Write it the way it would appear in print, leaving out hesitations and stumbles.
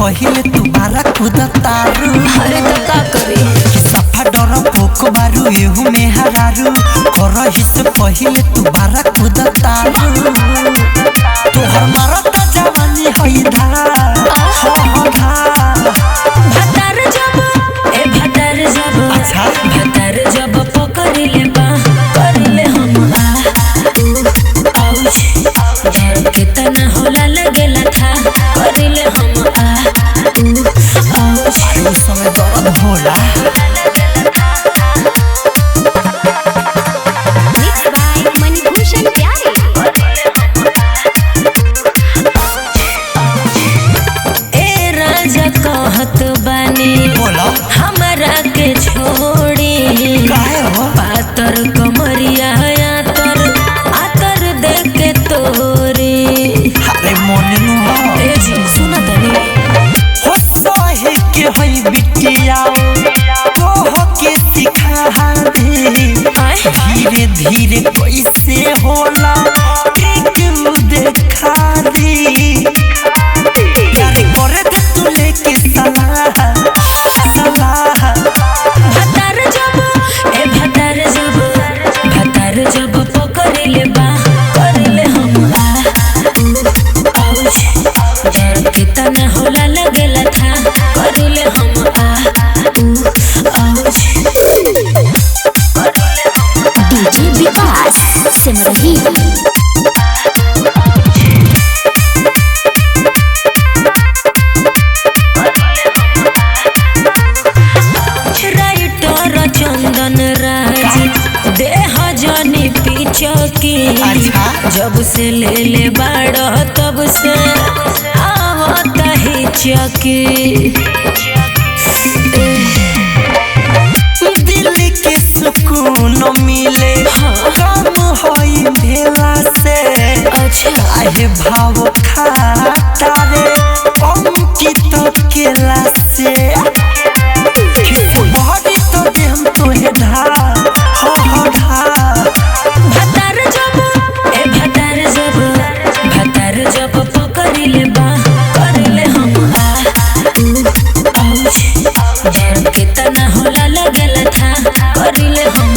पहिले तुम्हारा खुद तारू। अरे तो का करे सफा डर पोक बारू एहू में हरारू करही से पहिले तुम्हारा खुद तारू। तोहर मरत जवानी हई धा भतार जब ए भतार जब अच्छा भतार जब पकड़िले बा करले हम डर कितना होला लगेला था करले हम अरे उस समय दर्द होला। मिक्स बाय मणिभूषण प्यारे ए राजा कहत बानी बोलो हमरा के छोड़ी काहे हो पातर कमरिया आतर देख के तोरी। अरे मोने नु ए जी सुना तनी हो सहे के हई बिटिया तो हो के सिखा दे धीरे धीरे कैसे होला ट्रिक देखा दी यार करे दे तू लेके सलाह भतार जब ए भतार जब पकड़िले बा करले हम डर कितना होला लगेला था करले हम डीजे विकास सिमरही राइटर चंदन राज देह जनी पीछकी जब से ले ले बाड़ो तब से आवता ही चकी। दिल के सुकून मिले कम होई भेला से अच्छा आहे भाव खाता रे अंकित केला से बॉडी तो दे हम तोहे ढा हो ढा भतार जब ए भतार जब पकड़िले बा करले हम डर कितना होला लगेला था करले हम